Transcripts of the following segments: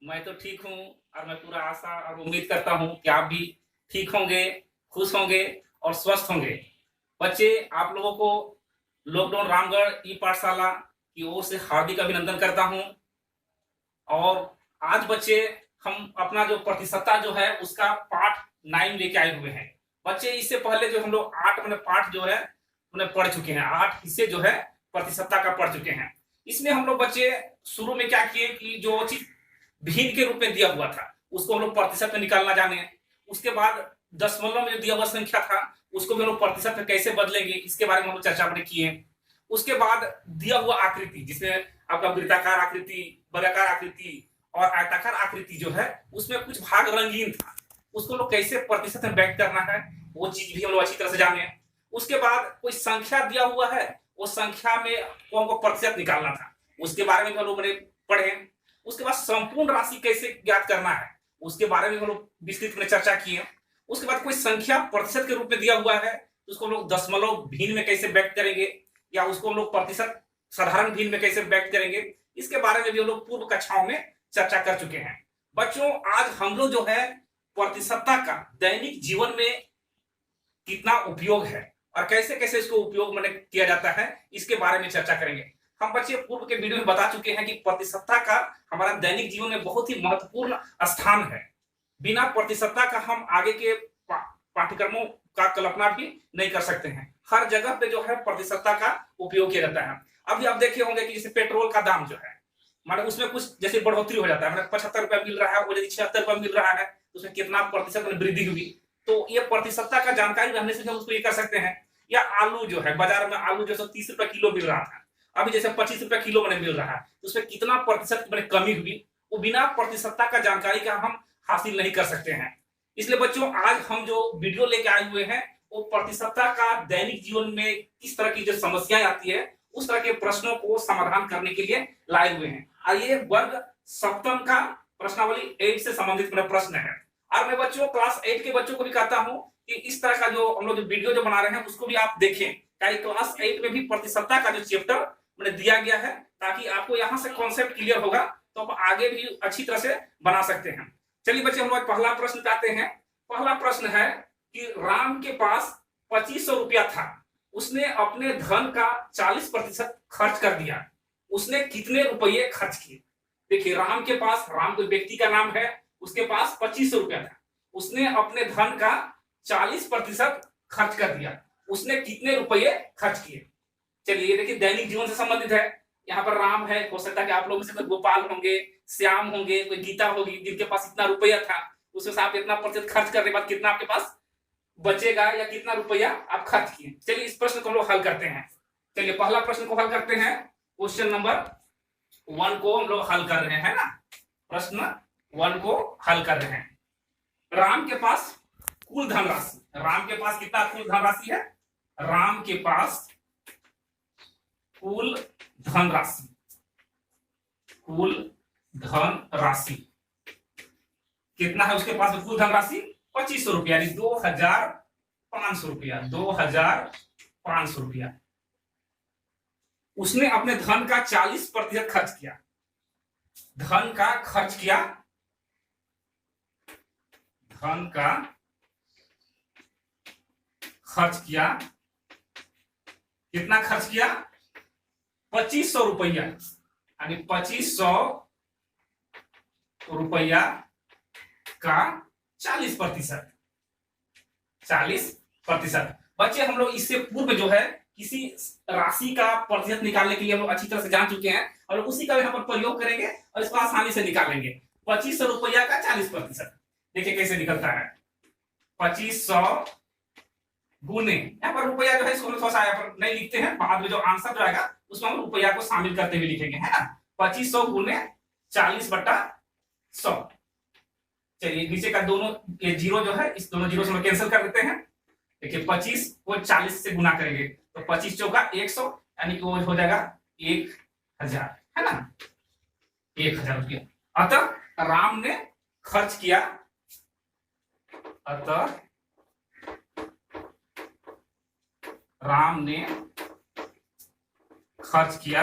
मैं तो ठीक हूँ और मैं पूरा आशा और उम्मीद करता हूँ कि आप भी ठीक होंगे, खुश होंगे और स्वस्थ होंगे। बच्चे, आप लोगों को लॉकडाउन रामगढ़ ई पाठशाला की ओर से हार्दिक अभिनंदन करता हूँ। और आज बच्चे, हम अपना जो प्रतिशतता जो है उसका पार्ट 9 लेके आए हुए हैं। बच्चे, इससे पहले जो हम लोग 8 मैंने पार्ट जो है उन्हें पढ़ चुके हैं, 8 हिस्से जो है प्रतिशतता का पढ़ चुके हैं। इसमें हम लोग बच्चे शुरू में क्या किए कि जो चीज भिन्न के रूप में दिया हुआ था उसको हम लोग प्रतिशत में निकालना जाने। उसके बाद दशमलव में जो दिया हुआ संख्या था उसको भी हम लोग प्रतिशत में कैसे बदलेंगे इसके बारे में हम लोग चर्चा अपने किए। उसके बाद दिया हुआ आकृति जिसमें आपका वृत्ताकार आकृति, वर्गाकार आकृति और आयताकार आकृति जो है उसमें कुछ भाग रंगीन था, उसको लोग कैसे प्रतिशत में व्यक्त करना है वो चीज भी हम लोग अच्छी तरह से जाने। उसके बाद कोई संख्या दिया हुआ है, वो संख्या में हमको प्रतिशत निकालना था, उसके बारे में हम लोग पढ़े। उसके बाद संपूर्ण राशि कैसे ज्ञात करना है उसके बारे में हम लोग विस्तृत में चर्चा किए। उसके बाद कोई संख्या प्रतिशत के रूप में दिया हुआ है तो उसको हम लोग दशमलव भिन्न में कैसे व्यक्त करेंगे या उसको हम लोग प्रतिशत साधारण भिन्न में कैसे व्यक्त करेंगे इसके बारे में भी हम लोग पूर्व कक्षाओं में चर्चा कर चुके हैं। बच्चों, आज हम लोग जो है प्रतिशतता का दैनिक जीवन में कितना उपयोग है और कैसे कैसे इसको उपयोग मैंने किया जाता है इसके बारे में चर्चा करेंगे। हम बच्चे पूर्व के वीडियो में बता चुके हैं कि प्रतिशतता का हमारा दैनिक जीवन में बहुत ही महत्वपूर्ण स्थान है। बिना प्रतिशतता का हम आगे के पाठ्यक्रमों का कल्पना भी नहीं कर सकते हैं। हर जगह पे जो है प्रतिशतता का उपयोग किया जाता है। अभी आप देखे होंगे कि जैसे पेट्रोल का दाम जो है माने उसमें कुछ जैसे बढ़ोतरी हो जाता है, मतलब 75 रुपया मिल रहा है वो यदि 76 रुपया मिल रहा है तो उसमें कितना प्रतिशत में वृद्धि हुई, तो ये प्रतिशतता का जानकारी रहने से हम उसको ये कर सकते हैं। या आलू जो है बाजार में आलू जो 30 रुपया किलो मिल रहा था, अभी जैसे 25 रुपया किलो मैंने मिल रहा है तो उसमें कितना प्रतिशत मैंने कमी हुई, वो बिना प्रतिशतता का जानकारी का हम हासिल नहीं कर सकते हैं। इसलिए बच्चों, आज हम जो वीडियो लेके आए हुए हैं वो प्रतिशतता का दैनिक जीवन में किस तरह की जो समस्याएं आती है उस तरह के प्रश्नों को समाधान करने के लिए लाए हुए हैं। और ये वर्ग सप्तम का प्रश्नावली 8 से संबंधित मेरा प्रश्न है। और मैं बच्चों क्लास 8 के बच्चों को भी कहता हूं कि इस तरह का जो हम लोग जो वीडियो जो बना रहे हैं उसको भी आप देखें, ताकि क्लास 8 में भी प्रतिशतता का जो चैप्टर मैंने दिया गया है ताकि आपको यहाँ से कॉन्सेप्ट क्लियर होगा तो आप आगे भी अच्छी तरह से बना सकते हैं। चलिए बच्चे, हम लोग पहला प्रश्न पाते हैं। पहला प्रश्न है कि राम के पास 2500 रुपया था, उसने अपने धन का 40% खर्च कर दिया, उसने कितने रुपये खर्च किए? देखिए, राम के पास, राम कोई व्यक्ति का नाम है, उसके पास 2500 रुपया था, उसने अपने धन का 40% खर्च कर दिया, उसने कितने रुपये खर्च किए? चलिए, ये देखिए दैनिक जीवन से संबंधित है। यहाँ पर राम है, हो सकता है कि आप लोगों से गोपाल होंगे, श्याम होंगे, कोई गीता होगी जिनके पास इतना रुपया था, उसमें से आप इतना प्रतिशत खर्च करने के बाद कितना आपके पास बचेगा या कितना रुपया आप खर्च किए। चलिए इस प्रश्न को हम लोग हल करते हैं। चलिए पहला प्रश्न को हल करते हैं। क्वेश्चन नंबर 1 को हम लोग हल कर रहे हैं ना, प्रश्न 1 को हल कर रहे हैं। राम के पास कुल धनराशि, राम के पास कितना कुल धनराशि है? राम के पास कुल धनराशि, कुल धनराशि कितना है उसके पास? कुल धनराशि 2500 रुपया, यानी 2500 रुपया, 2500 रुपया। उसने अपने धन का 40% खर्च किया, धन का खर्च किया, धन का खर्च किया, कितना खर्च किया? 2500 रुपया, यानी 2500 रुपया का 40%, 40%। बच्चे, हम लोग इससे पूर्व जो है किसी राशि का प्रतिशत निकालने के लिए हम लोग अच्छी तरह से जान चुके हैं और उसी का यहाँ पर प्रयोग करेंगे और इसको आसानी से निकालेंगे। 2500 रुपया का 40%, देखिए कैसे निकलता है। 2500 गुने, यहाँ पर रुपया जो है इसको हम थोड़ा सा यहाँ पर नहीं लिखते हैं, बाद में जो आंसर जो आएगा उसमें हम रुपया को शामिल करते हुए लिखेंगे, है ना। 2500 गुने 40/100। चलिए नीचे का दोनों ये जीरो जो है, इस दोनों जीरो से हम कैंसिल कर देते हैं। देखिए 25 को 40 से गुना करेंगे तो 25 चौका 100, यानी कि वो हो जाएगा 1000, है ना, 1000 रुपया। अतः राम ने खर्च किया, अतः राम ने खर्च किया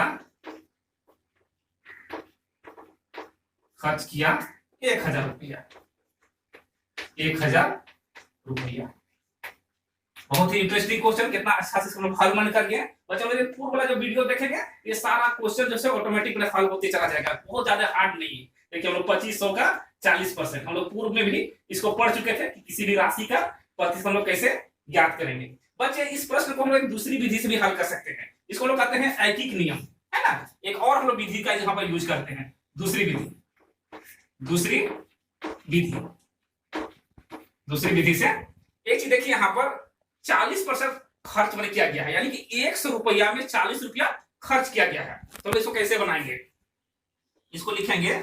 खर्च किया 1000 रुपया, 1000 रुपया। बहुत ही इंटरेस्टिंग क्वेश्चन, कितना अच्छा से हल मन कर गया बच्चों। मेरे पूर्व वाला जो वीडियो देखेंगे ये सारा क्वेश्चन जो है ऑटोमेटिक हल होते चला जाएगा, बहुत ज्यादा हार्ड नहीं है। देखिए हम लोग 2500 का 40%, हम लोग पूर्व में भी इसको पढ़ चुके थे कि किसी भी राशि का प्रतिशत हम लोग कैसे ज्ञात करेंगे। बच्चे इस प्रश्न को हम लोग दूसरी विधि से भी हल कर सकते हैं, इसको लोग कहते हैं ऐकिक नियम, है ना। एक और हम लोग विधि का यहाँ पर यूज करते हैं, दूसरी विधि से एक चीज देखिए, यहाँ पर 40% खर्च मैंने किया गया है, यानी कि 100 रुपया में 40 रुपया खर्च किया गया है। तो इसको कैसे बनाएंगे, इसको लिखेंगे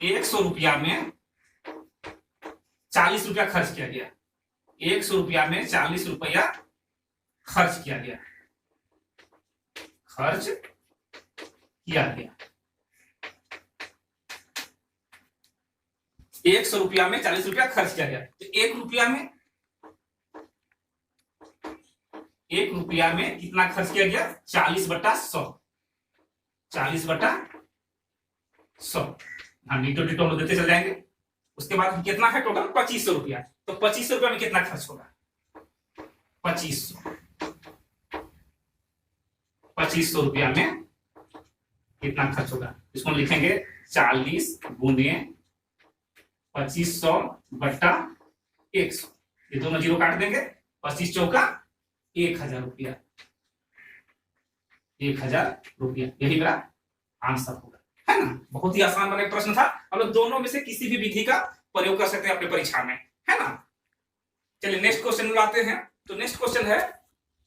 100 रुपया में 40 रुपया खर्च किया गया, 100 रुपया में 40 रुपया खर्च किया गया, 100 रुपया में 40 रुपया खर्च किया गया। तो 1 रुपया में कितना खर्च किया गया, 40/100, 40/100। हाँ, डिटो हम लोग देते चल जाएंगे। उसके बाद कितना है टोटल 2500 रुपया, तो 2500 रुपया में कितना खर्च होगा, 2500 रुपया में कितना खर्च होगा, इसको लिखेंगे 40 गुने 2500/100, ये दोनों जीरो काट देंगे, 25 चौका 1000 रुपया, 1000 रुपया, यही मेरा आंसर होगा, है ना। बहुत ही आसान बने प्रश्न था, हम लोग दोनों में से किसी भी विधि का प्रयोग कर सकते हैं अपने परीक्षा में, है ना। चलिए नेक्स्ट क्वेश्चन लाते हैं। तो नेक्स्ट क्वेश्चन है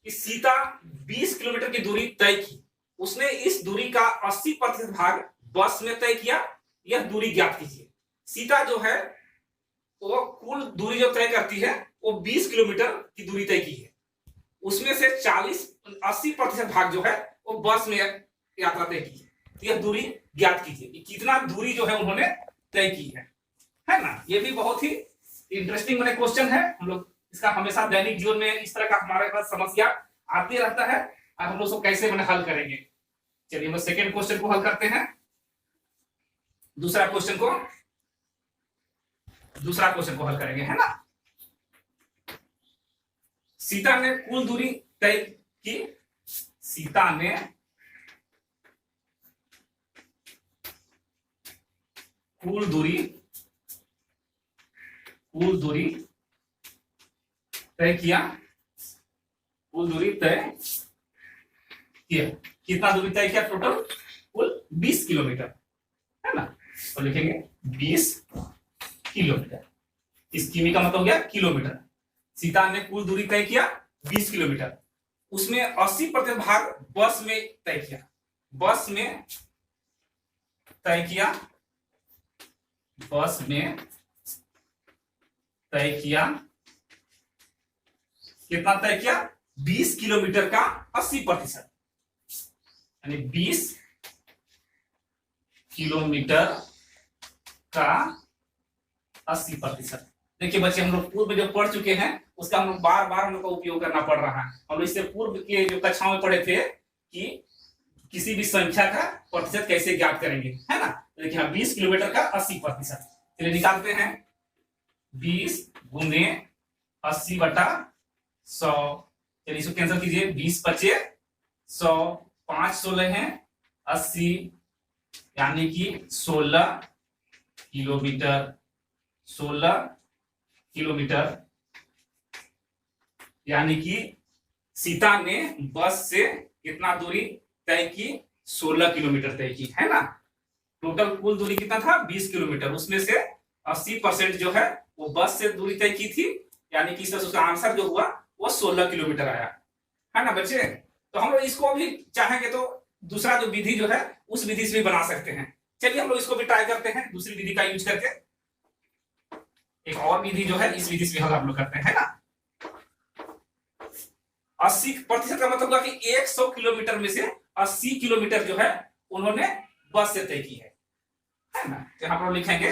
कि सीता 20 किलोमीटर की दूरी तय की, उसने इस दूरी का 80% भाग बस में तय किया, यह दूरी ज्ञात कीजिए। सीता जो है वो कुल दूरी जो तय करती है वो 20 किलोमीटर की दूरी तय की है, उसमें से 80% भाग जो है वो बस में यात्रा तय की है। तो यह दूरी ज्ञात कीजिए, कितना दूरी जो है उन्होंने तय की है ना। ये भी बहुत ही इंटरेस्टिंग मैंने क्वेश्चन है, हम लोग इसका हमेशा दैनिक जीवन में इस तरह का हमारे पास समस्या आती रहता है, और हम लोग उसको कैसे मैंने हल करेंगे। चलिए हम सेकेंड क्वेश्चन को हल करते हैं, दूसरा क्वेश्चन को हल करेंगे, है ना। सीता ने कुल दूरी तय की, सीता ने कुल दूरी तय किया, कितना दूरी तय किया, टोटल कुल 20 किलोमीटर, है ना। तो लिखेंगे 20 किलोमीटर, इस किमी का मतलब हो गया किलोमीटर। सीता ने कुल दूरी तय किया 20 किलोमीटर, उसमें 80% भाग बस में तय किया, कितना तय किया, 20 किलोमीटर का 80%, यानी 20 किलोमीटर का 80%। देखिए बच्चे, हम लोग पूर्व जो पढ़ चुके हैं उसका हम लोग बार बार हम लोग का उपयोग करना पड़ रहा है। हम लोग इससे पूर्व के जो कक्षाओं में पढ़े थे कि किसी भी संख्या का प्रतिशत कैसे ज्ञात करेंगे, है ना। देखिए 20 किलोमीटर का 80%, चलिए निकालते हैं। 20 गुने 80/100, चलिए इसको कैंसिल कीजिए, 20 बचे 100, 5 16 है 80, यानी कि 16 किलोमीटर, 16 किलोमीटर, यानी कि सीता ने बस से कितना दूरी तय की, 16 किलोमीटर तय की, है ना। टोटल कुल दूरी कितना था, 20 किलोमीटर, उसमें से 80% जो है वो बस से दूरी तय की थी, यानी कि उसका आंसर जो हुआ वो 16 किलोमीटर आया, है ना बच्चे। तो हम लोग इसको भी चाहेंगे तो दूसरा जो विधि जो है उस विधि से भी बना सकते हैं। चलिए हम लोग इसको भी ट्राई करते हैं दूसरी विधि का यूज करके। एक और विधि जो है इस विधि से भी हम लोग करते हैं ना। 80% का मतलब हुआ कि 100 किलोमीटर में से 80 किलोमीटर जो है उन्होंने बस से तय की है ना। तो यहां पर लिखेंगे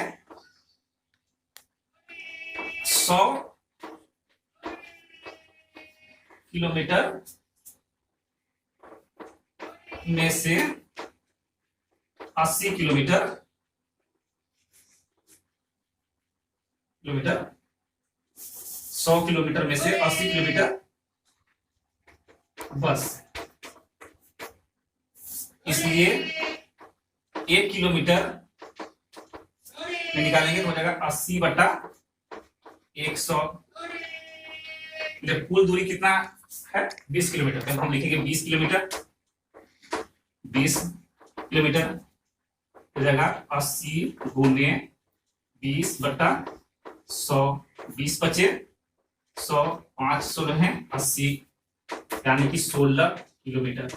100 किलोमीटर में से 80 किलोमीटर 100 किलोमीटर में से 80 किलोमीटर बस, इसलिए 1 किलोमीटर में निकालेंगे तो हो जाएगा 80/100। कुल दूरी कितना है 20 किलोमीटर, तो हम लिखेंगे 20 किलोमीटर 20 किलोमीटर हो जाएगा 80 गुने 20/100, 20 बचे 100, 5 16 है 80, यानी कि 16 किलोमीटर।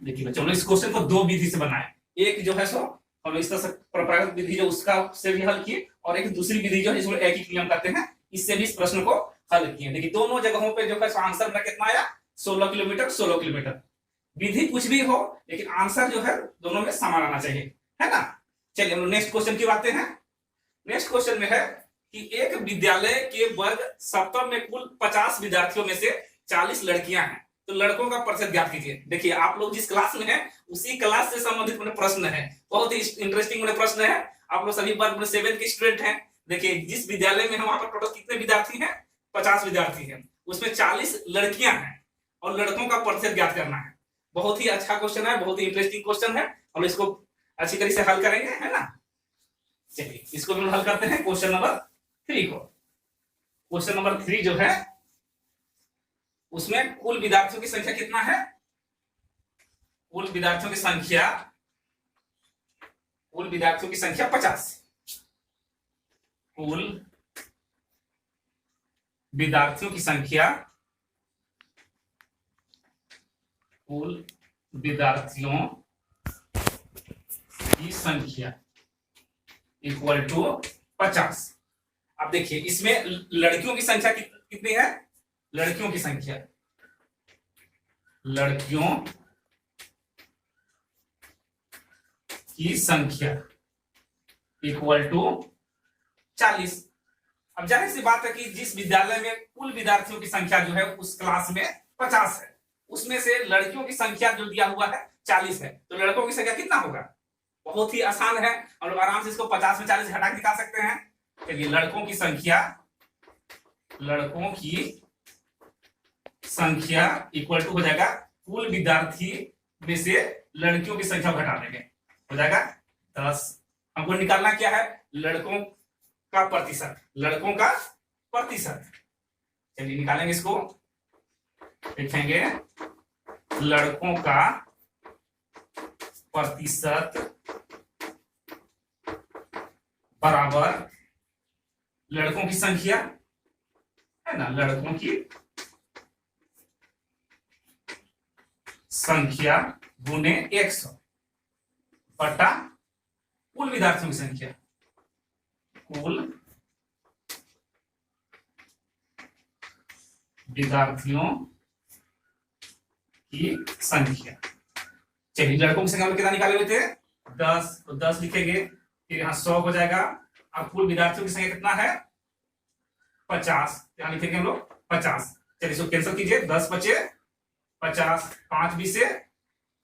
देखिए बच्चों, इस क्वेश्चन को दो विधि से बनाए, एक जो है सो हम इस तरह से परंपरागत विधि जो उसका से भी हल किए, और एक दूसरी विधि जो है जिसको एक ही नियम करते हैं, इससे भी इस प्रश्न को हल किए। देखिए दोनों जगहों पे जो है आंसर मेरा कितना आया 16 किलोमीटर 16 किलोमीटर। विधि कुछ भी हो लेकिन आंसर जो है दोनों में समान आना चाहिए, है ना। चलिए हम नेक्स्ट क्वेश्चन की बातें हैं। नेक्स्ट क्वेश्चन में है कि एक विद्यालय के वर्ग सप्ताह में कुल 50 विद्यार्थियों में से 40 लड़कियां हैं, तो लड़कों का प्रतिशत ज्ञात कीजिए। देखिए आप लोग जिस क्लास में हैं उसी क्लास से संबंधित प्रश्न है, बहुत ही इंटरेस्टिंग प्रश्न है। आप लोग सभी वर्ग 7 के स्टूडेंट हैं। देखिए जिस विद्यालय में है वहां पर टोटल कितने विद्यार्थी हैं 50 विद्यार्थी हैं, उसमें 40 लड़कियां हैं और लड़कों का प्रतिशत ज्ञात करना है। बहुत ही अच्छा क्वेश्चन है, बहुत ही इंटरेस्टिंग क्वेश्चन है, हम इसको अच्छी तरीके से हल करेंगे, है ना। चलिए इसको भी हल करते हैं क्वेश्चन नंबर 3 को। क्वेश्चन नंबर 3 जो है उसमें कुल विद्यार्थियों की संख्या कितना है, कुल विद्यार्थियों की संख्या 50। कुल विद्यार्थियों की संख्या इक्वल टू 50। अब देखिए इसमें लड़कियों की संख्या कितनी है, लड़कियों की संख्या इक्वल टू 40। अब जाहिर सी बात है कि जिस विद्यालय में कुल विद्यार्थियों की संख्या जो है उस क्लास में 50 है, उसमें से लड़कियों की संख्या जो दिया हुआ है 40 है, तो लड़कों की संख्या कितना होगा। बहुत ही आसान है, हम लोग आराम से इसको 50 में 40 घटा के निकाल सकते हैं। चलिए लड़कों की संख्या इक्वल टू हो जाएगा कुल विद्यार्थी में से लड़कियों की संख्या घटा देंगे, हो जाएगा 10। हमको निकालना क्या है, लड़कों का प्रतिशत। चलिए निकालेंगे इसको, लिखेंगे लड़कों का प्रतिशत बराबर लड़कों की संख्या, है ना, लड़कों की संख्या गुने 100 बटा कुल विद्यार्थियों की संख्या, कुल विद्यार्थियों की संख्या। चलिए लड़कों की संख्या में कितना निकाले हुए थे 10, तो 10 लिखेंगे, फिर यहाँ 100 हो जाएगा। अब कुल विद्यार्थियों की संख्या कितना है 50, यहाँ लिखेंगे हम लोग 50। चलिए इसको कैंसिल कीजिए, 10 बचे 50, 5 20 से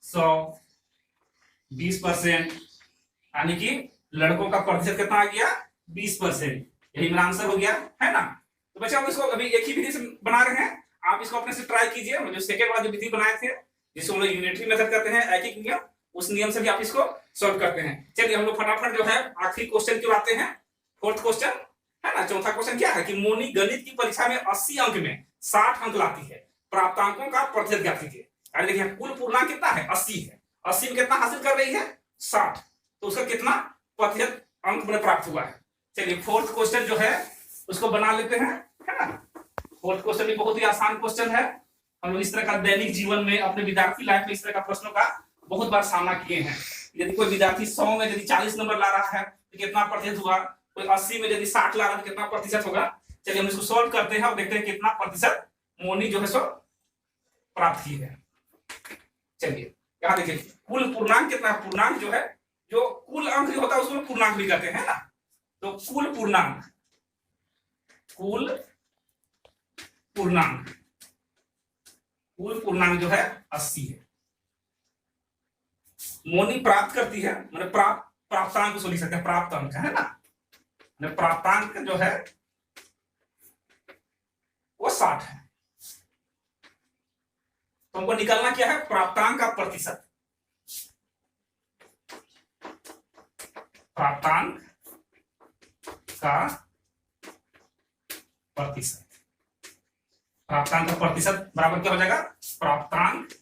100, 20%, यानी कि लड़कों का प्रतिशत कितना आ गया 20%। यही मेरा आंसर हो गया, है ना। तो बच्चे हम इसको अभी एक ही विधि से बना रहे हैं, आप इसको अपने से ट्राई कीजिए। जो सेकेंड वाला जो विधि बनाए थे जिसको हम लोग यूनिटरी मेथड करते हैं, एक नियम, उस नियम से भी आप इसको सॉल्व करते हैं। चलिए हम लोग फटाफट जो है आखिरी क्वेश्चन की आते हैं, फोर्थ क्वेश्चन, है ना। चौथा क्वेश्चन क्या है कि मोनी गणित की परीक्षा में 80 अंक में 60 अंक लाती है, प्राप्तांकों का प्रतिशत ज्ञात कीजिए। अरे देखिए कुल पूर्णांक कितना है 80 है, 80 में कितना हासिल कर रही है 60, तो उसका कितना प्रतिशत अंक में प्राप्त हुआ है। चलिए फोर्थ क्वेश्चन जो है उसको बना लेते हैं, है ना। फोर्थ क्वेश्चन भी बहुत ही आसान क्वेश्चन है, हम लोग इस तरह का दैनिक जीवन में अपने विद्यार्थी लाइफ में इस तरह का प्रश्नों का बहुत बार सामना किए हैं। यदि कोई विद्यार्थी 100 में यदि 40 नंबर ला रहा है तो कितना प्रतिशत हुआ, कोई 80 में यदि 60 ला रहा है तो कितना प्रतिशत होगा। चलिए हम इसको सॉल्व करते हैं और देखते हैं कितना प्रतिशत मोनी जो है सो प्राप्त की है। चलिए यहाँ देखिए कुल पूर्णांक कितना है, पूर्णांक जो है जो कुल अंक जो होता है उसको पूर्णांक भी कहते हैं ना। तो कुल पूर्णांक कुल पूर्णांक जो है 80 है। मोनी प्राप्त करती है, मैंने प्राप्तांक को लिख सकते हैं, प्राप्त अंक है ना, प्राप्तांक जो है वो 60 है। तो हमको निकालना क्या है, प्राप्तांक का प्रतिशत। प्राप्तांक का प्रतिशत, प्राप्तांक का प्रतिशत बराबर क्या हो जाएगा, प्राप्तांक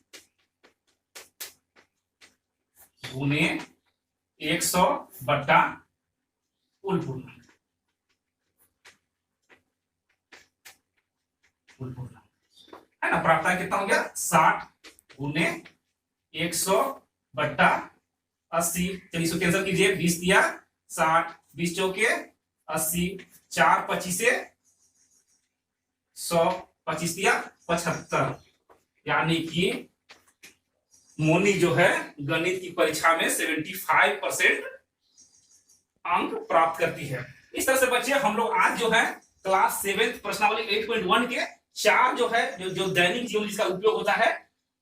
गुने 100 बटा कुल पूर्णांक। है ना, प्राप्तांक कितना हो गया, 60 गुने 100 बटा 80। चलिए इसको कैंसिल कीजिए, 20 दिया 60, 20 चौके 80, 4 25 से 100, 25 दिया 75। यानी कि मोनी जो है गणित की परीक्षा में 75% अंक प्राप्त करती है। इस तरह से बच्चे हम लोग आज जो है क्लास 7 प्रश्नावली 8.1 के 4 जो है जो दैनिक जीवन जिसका उपयोग होता है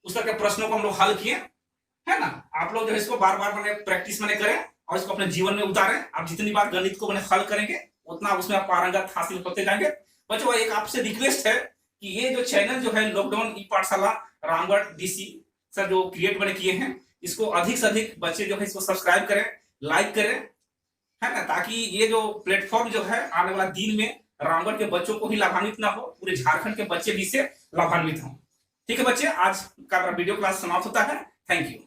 उसका के प्रश्नों को हम लोग हल किए, है ना। आप लोग जो है इसको बार बार मैंने प्रैक्टिस मैंने करें और इसको अपने जीवन में उतारें। आप जितनी बार गणित को मैंने हल करेंगे उतना उसमें आप पारंगत हासिल करते जाएंगे। बच्चों एक आपसे रिक्वेस्ट है कि ये जो चैनल जो है लॉकडाउन ई पाठशाला रामगढ़ डीसी सर जो क्रिएट मैंने किए हैं, इसको अधिक से अधिक बच्चे जो है इसको सब्सक्राइब करें, लाइक करें, है ना, ताकि ये जो प्लेटफॉर्म जो है आने वाला दिन में रामगढ़ के बच्चों को ही लाभान्वित ना हो, पूरे झारखंड के बच्चे भी इससे लाभान्वित हों। ठीक है बच्चे, आज का वीडियो क्लास समाप्त होता है। Thank you.